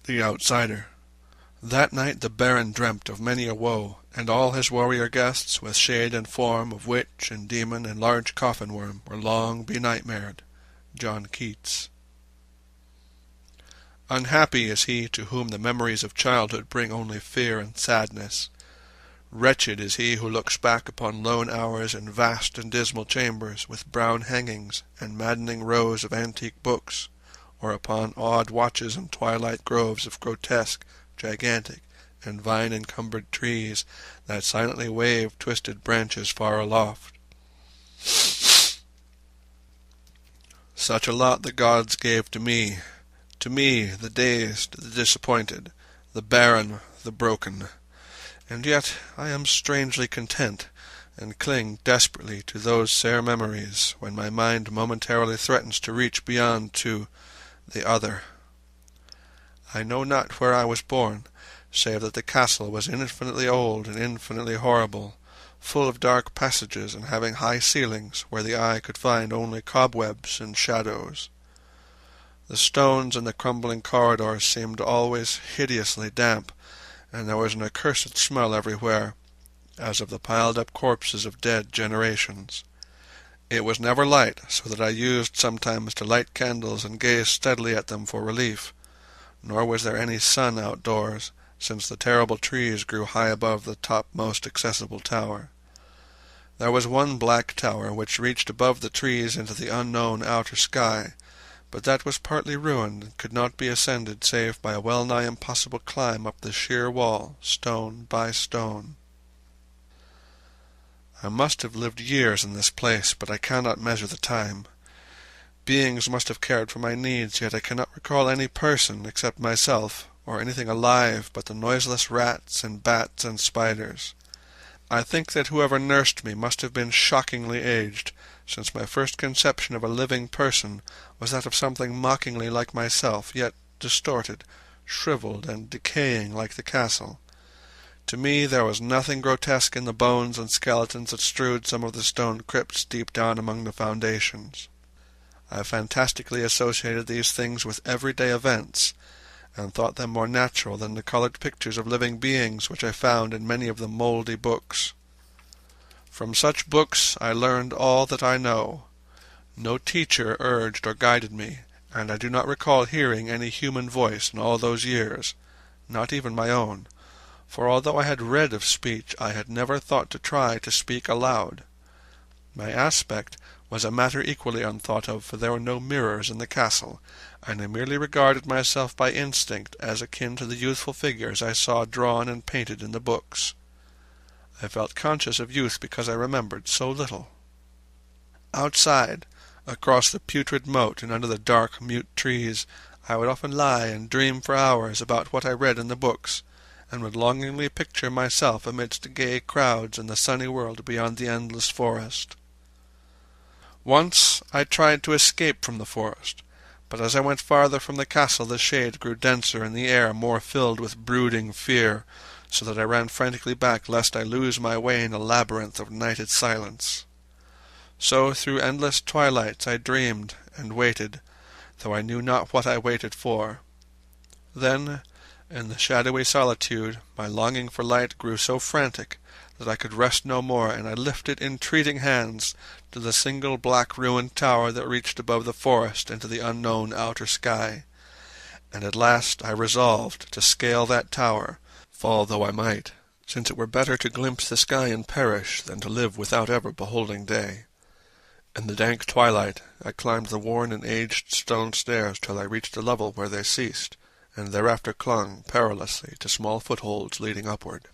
The Outsider. That night the Baron dreamt of many a woe, and all his warrior guests, with shade and form of witch and demon and large coffin-worm, were long benightmared. John Keats. Unhappy is he to whom the memories of childhood bring only fear and sadness. Wretched is he who looks back upon lone hours in vast and dismal chambers, with brown hangings and maddening rows of antique books, or upon odd watches in twilight groves of grotesque, gigantic, and vine-encumbered trees that silently wave twisted branches far aloft. Such a lot the gods gave to me, the dazed, the disappointed, the barren, the broken. And yet I am strangely content, and cling desperately to those sere memories when my mind momentarily threatens to reach beyond to the other. I know not where I was born, save that the castle was infinitely old and infinitely horrible, full of dark passages and having high ceilings where the eye could find only cobwebs and shadows. The stones in the crumbling corridors seemed always hideously damp, and there was an accursed smell everywhere, as of the piled-up corpses of dead generations. It was never light, so that I used sometimes to light candles and gaze steadily at them for relief, nor was there any sun outdoors, since the terrible trees grew high above the topmost accessible tower. There was one black tower which reached above the trees into the unknown outer sky, but that was partly ruined and could not be ascended save by a well-nigh impossible climb up the sheer wall, stone by stone. I must have lived years in this place, but I cannot measure the time. Beings must have cared for my needs, yet I cannot recall any person except myself, or anything alive but the noiseless rats and bats and spiders. I think that whoever nursed me must have been shockingly aged, since my first conception of a living person was that of something mockingly like myself, yet distorted, shriveled, and decaying like the castle. To me there was nothing grotesque in the bones and skeletons that strewed some of the stone crypts deep down among the foundations. I fantastically associated these things with everyday events, and thought them more natural than the colored pictures of living beings which I found in many of the mouldy books. From such books I learned all that I know. No teacher urged or guided me, and I do not recall hearing any human voice in all those years, not even my own, for although I had read of speech, I had never thought to try to speak aloud. My aspect was a matter equally unthought of, for there were no mirrors in the castle, and I merely regarded myself by instinct as akin to the youthful figures I saw drawn and painted in the books. I felt conscious of youth because I remembered so little. Outside, across the putrid moat and under the dark, mute trees, I would often lie and dream for hours about what I read in the books, and would longingly picture myself amidst gay crowds in the sunny world beyond the endless forest. Once I tried to escape from the forest, but as I went farther from the castle the shade grew denser and the air more filled with brooding fear, so that I ran frantically back lest I lose my way in a labyrinth of nighted silence. So through endless twilights I dreamed and waited, though I knew not what I waited for. Then, in the shadowy solitude, my longing for light grew so frantic that I could rest no more, and I lifted entreating hands to the single black ruined tower that reached above the forest into the unknown outer sky. And at last I resolved to scale that tower, fall though I might, since it were better to glimpse the sky and perish than to live without ever beholding day. In the dank twilight I climbed the worn and aged stone stairs till I reached a level where they ceased, and thereafter clung perilously to small footholds leading upward.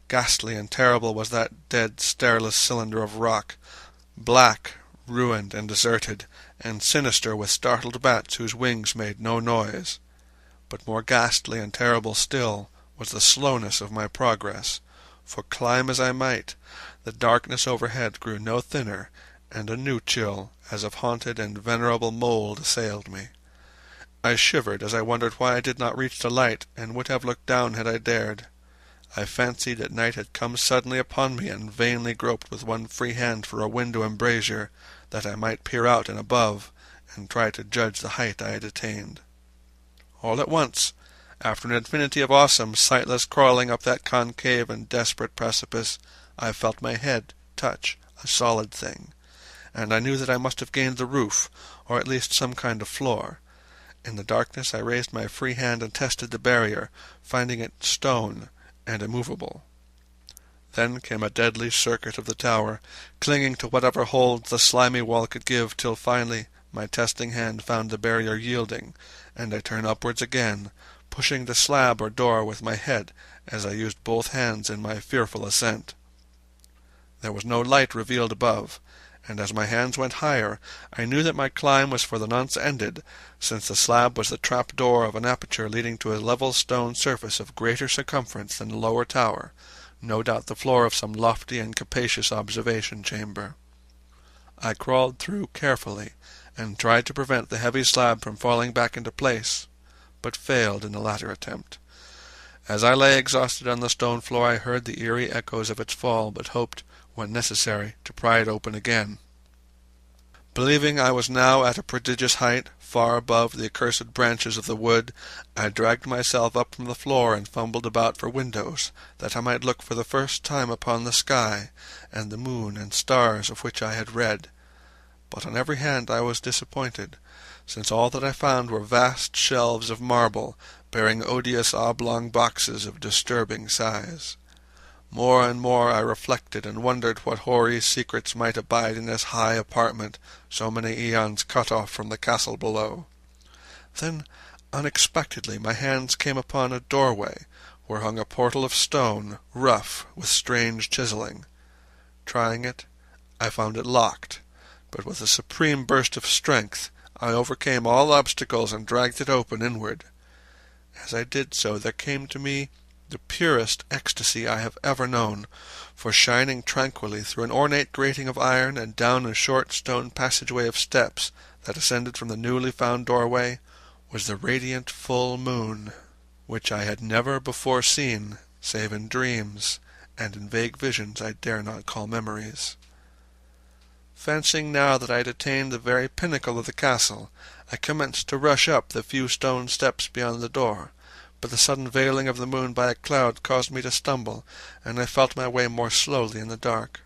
Ghastly and terrible was that dead, stairless cylinder of rock, black, ruined, and deserted, and sinister with startled bats whose wings made no noise. But more ghastly and terrible still was the slowness of my progress, for climb as I might, the darkness overhead grew no thinner, and a new chill, as of haunted and venerable mould, assailed me. I shivered as I wondered why I did not reach the light, and would have looked down had I dared. I fancied that night had come suddenly upon me, and vainly groped with one free hand for a window embrasure, that I might peer out and above, and try to judge the height I had attained. All at once, after an infinity of awesome, sightless crawling up that concave and desperate precipice, I felt my head touch a solid thing, and I knew that I must have gained the roof, or at least some kind of floor. In the darkness I raised my free hand and tested the barrier, finding it stone and immovable. Then came a deadly circuit of the tower, clinging to whatever hold the slimy wall could give, till finally my testing hand found the barrier yielding, and I turned upwards again, pushing the slab or door with my head as I used both hands in my fearful ascent. There was no light revealed above, and as my hands went higher, I knew that my climb was for the nonce ended, since the slab was the trap-door of an aperture leading to a level stone surface of greater circumference than the lower tower, no doubt the floor of some lofty and capacious observation chamber. I crawled through carefully, and tried to prevent the heavy slab from falling back into place, but failed in the latter attempt. As I lay exhausted on the stone floor, I heard the eerie echoes of its fall, but hoped, when necessary, to pry it open again. Believing I was now at a prodigious height, far above the accursed branches of the wood, I dragged myself up from the floor and fumbled about for windows, that I might look for the first time upon the sky, and the moon and stars of which I had read. But on every hand I was disappointed, since all that I found were vast shelves of marble, bearing odious oblong boxes of disturbing size. More and more I reflected and wondered what hoary secrets might abide in this high apartment, so many aeons cut off from the castle below. Then, unexpectedly, my hands came upon a doorway, where hung a portal of stone, rough with strange chiselling. Trying it, I found it locked, but with a supreme burst of strength I overcame all obstacles and dragged it open inward. As I did so, there came to me the purest ecstasy I have ever known, for shining tranquilly through an ornate grating of iron and down a short stone passageway of steps that ascended from the newly found doorway was the radiant full moon, which I had never before seen save in dreams and in vague visions I dare not call memories. Fancying now that I had attained the very pinnacle of the castle, I commenced to rush up the few stone steps beyond the door, but the sudden veiling of the moon by a cloud caused me to stumble, and I felt my way more slowly in the dark.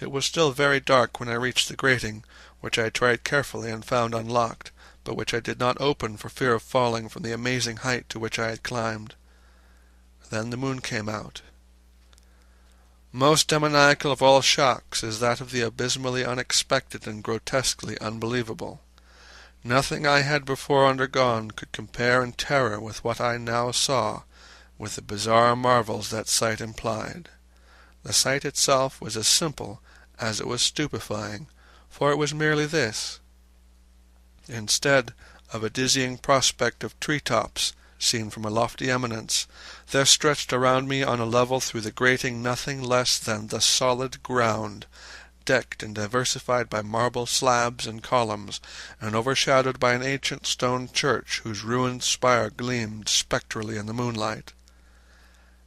It was still very dark when I reached the grating, which I tried carefully and found unlocked, but which I did not open for fear of falling from the amazing height to which I had climbed. Then the moon came out. Most demoniacal of all shocks is that of the abysmally unexpected and grotesquely unbelievable. Nothing I had before undergone could compare in terror with what I now saw, with the bizarre marvels that sight implied. The sight itself was as simple as it was stupefying, for it was merely this. Instead of a dizzying prospect of tree-tops, seen from a lofty eminence, there stretched around me on a level through the grating nothing less than the solid ground, decked and diversified by marble slabs and columns, and overshadowed by an ancient stone church whose ruined spire gleamed spectrally in the moonlight.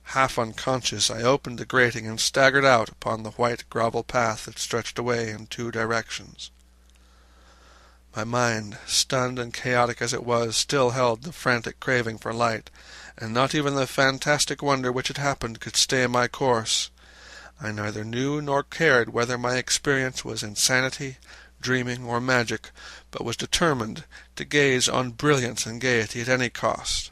Half unconscious, I opened the grating and staggered out upon the white gravel path that stretched away in two directions. My mind, stunned and chaotic as it was, still held the frantic craving for light, and not even the fantastic wonder which had happened could stay my course. I neither knew nor cared whether my experience was insanity, dreaming, or magic, but was determined to gaze on brilliance and gaiety at any cost.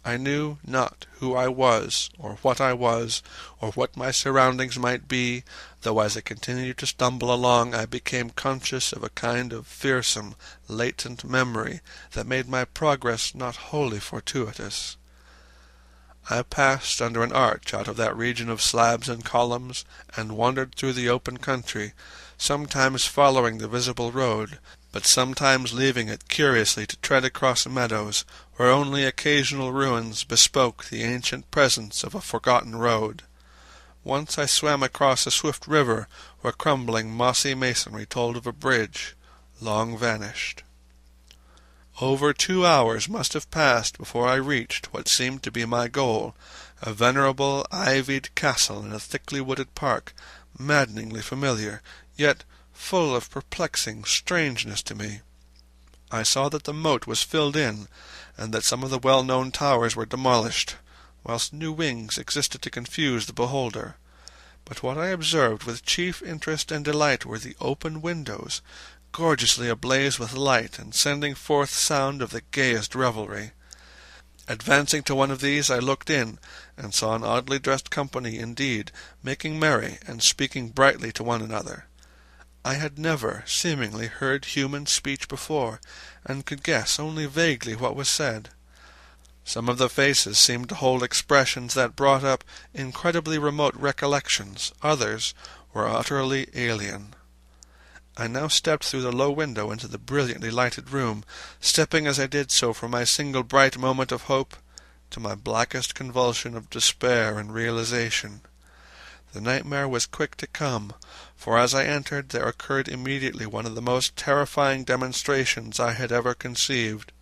I knew not who I was, or what my surroundings might be, though as I continued to stumble along I became conscious of a kind of fearsome, latent memory that made my progress not wholly fortuitous. I passed under an arch out of that region of slabs and columns, and wandered through the open country, sometimes following the visible road, but sometimes leaving it curiously to tread across meadows where only occasional ruins bespoke the ancient presence of a forgotten road. Once I swam across a swift river where crumbling mossy masonry told of a bridge, long vanished. Over 2 hours must have passed before I reached what seemed to be my goal, a venerable ivied castle in a thickly wooded park, maddeningly familiar, yet full of perplexing strangeness to me. I saw that the moat was filled in, and that some of the well-known towers were demolished, whilst new wings existed to confuse the beholder. But what I observed with chief interest and delight were the open windows, gorgeously ablaze with light, and sending forth sound of the gayest revelry. Advancing to one of these, I looked in, and saw an oddly dressed company indeed, making merry, and speaking brightly to one another. I had never, seemingly, heard human speech before, and could guess only vaguely what was said. Some of the faces seemed to hold expressions that brought up incredibly remote recollections, others were utterly alien. I now stepped through the low window into the brilliantly lighted room, stepping as I did so from my single bright moment of hope to my blackest convulsion of despair and realization. The nightmare was quick to come, for as I entered there occurred immediately one of the most terrifying demonstrations I had ever conceived.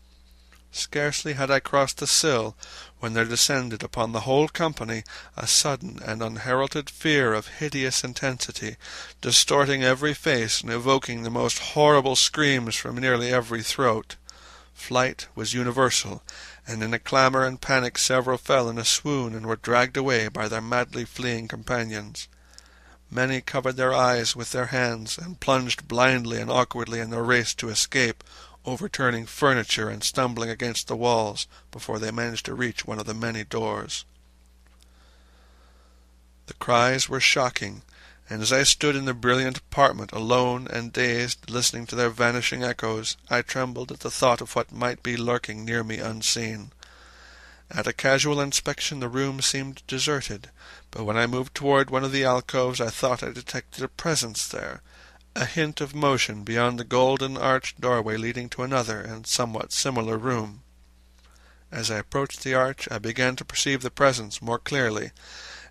Scarcely had I crossed the sill, when there descended upon the whole company a sudden and unheralded fear of hideous intensity, distorting every face and evoking the most horrible screams from nearly every throat. Flight was universal, and in a clamour and panic several fell in a swoon and were dragged away by their madly fleeing companions. Many covered their eyes with their hands, and plunged blindly and awkwardly in their race to escape, overturning furniture and stumbling against the walls before they managed to reach one of the many doors. The cries were shocking, and as I stood in the brilliant apartment alone and dazed, listening to their vanishing echoes, I trembled at the thought of what might be lurking near me unseen. At a casual inspection the room seemed deserted, but when I moved toward one of the alcoves I thought I detected a presence there, a hint of motion beyond the golden-arched doorway leading to another and somewhat similar room. As I approached the arch I began to perceive the presence more clearly,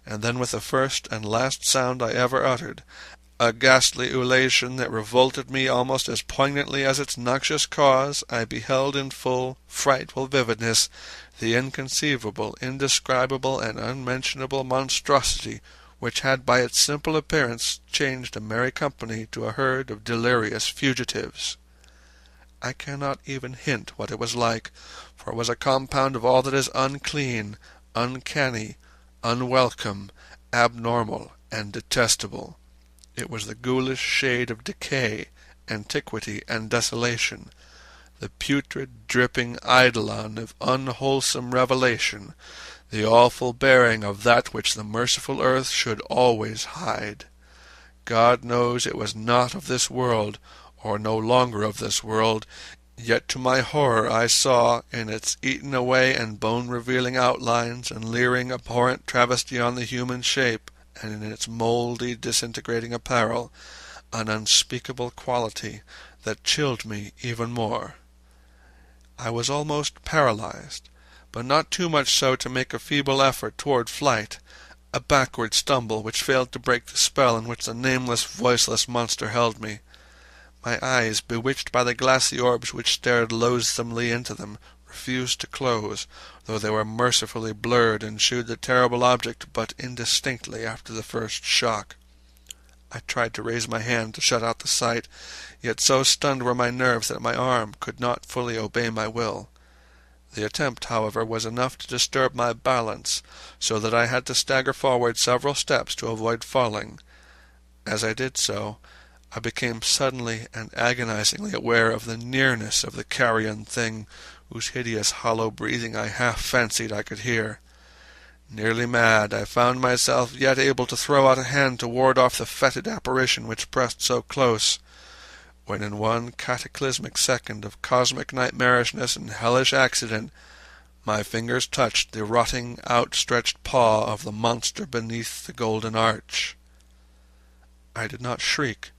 and then with the first and last sound I ever uttered, a ghastly ululation that revolted me almost as poignantly as its noxious cause, I beheld in full, frightful vividness the inconceivable, indescribable, and unmentionable monstrosity which had by its simple appearance changed a merry company to a herd of delirious fugitives. I cannot even hint what it was like, for it was a compound of all that is unclean, uncanny, unwelcome, abnormal, and detestable. It was the ghoulish shade of decay, antiquity, and desolation, the putrid, dripping eidolon of unwholesome revelation, the awful bearing of that which the merciful earth should always hide. God knows it was not of this world, or no longer of this world, yet to my horror I saw, in its eaten-away and bone-revealing outlines and leering, abhorrent travesty on the human shape, and in its mouldy, disintegrating apparel, an unspeakable quality that chilled me even more. I was almost paralyzed, but not too much so to make a feeble effort toward flight, a backward stumble which failed to break the spell in which the nameless, voiceless monster held me. My eyes, bewitched by the glassy orbs which stared loathsomely into them, refused to close, though they were mercifully blurred and shewed the terrible object but indistinctly after the first shock. I tried to raise my hand to shut out the sight, yet so stunned were my nerves that my arm could not fully obey my will. The attempt, however, was enough to disturb my balance, so that I had to stagger forward several steps to avoid falling. As I did so, I became suddenly and agonizingly aware of the nearness of the carrion thing, whose hideous hollow breathing I half fancied I could hear. Nearly mad, I found myself yet able to throw out a hand to ward off the fetid apparition which pressed so close, when in one cataclysmic second of cosmic nightmarishness and hellish accident my fingers touched the rotting, outstretched paw of the monster beneath the golden arch. I did not shriek,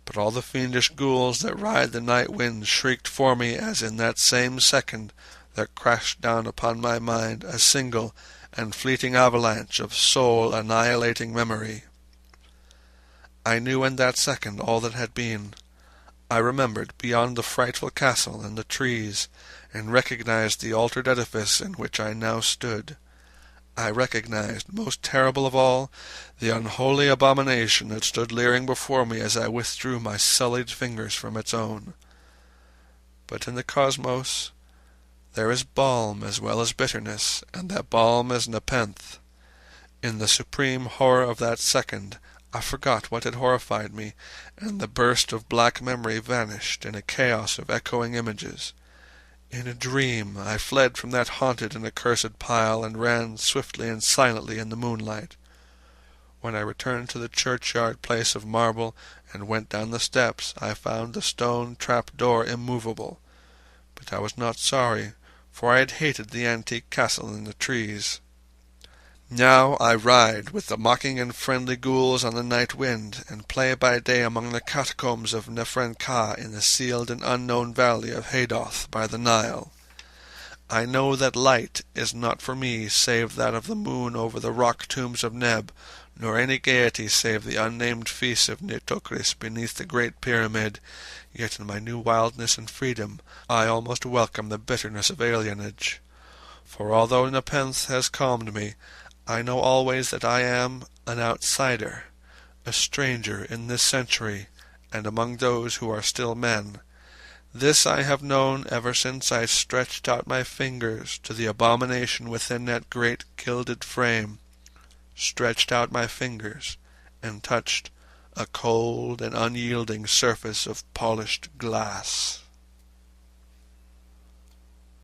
but all the fiendish ghouls that ride the night winds shrieked for me as in that same second there crashed down upon my mind a single and fleeting avalanche of soul-annihilating memory. I knew in that second all that had been. I remembered beyond the frightful castle and the trees, and recognized the altered edifice in which I now stood. I recognized, most terrible of all, the unholy abomination that stood leering before me as I withdrew my sullied fingers from its own. But in the cosmos there is balm as well as bitterness, and that balm is nepenthe. In the supreme horror of that second, I forgot what had horrified me, and the burst of black memory vanished in a chaos of echoing images. In a dream I fled from that haunted and accursed pile, and ran swiftly and silently in the moonlight. When I returned to the churchyard place of marble, and went down the steps, I found the stone trap-door immovable. But I was not sorry, for I had hated the antique castle in the trees. Now I ride with the mocking and friendly ghouls on the night wind, and play by day among the catacombs of Nefren-Ka in the sealed and unknown valley of Hadoth by the Nile. I know that light is not for me save that of the moon over the rock tombs of Neb, nor any gaiety save the unnamed feasts of Nitocris beneath the great pyramid, yet in my new wildness and freedom I almost welcome the bitterness of alienage. For although Nepenthe has calmed me, I know always that I am an outsider, a stranger in this century, and among those who are still men. This I have known ever since I stretched out my fingers to the abomination within that great gilded frame, stretched out my fingers, and touched a cold and unyielding surface of polished glass.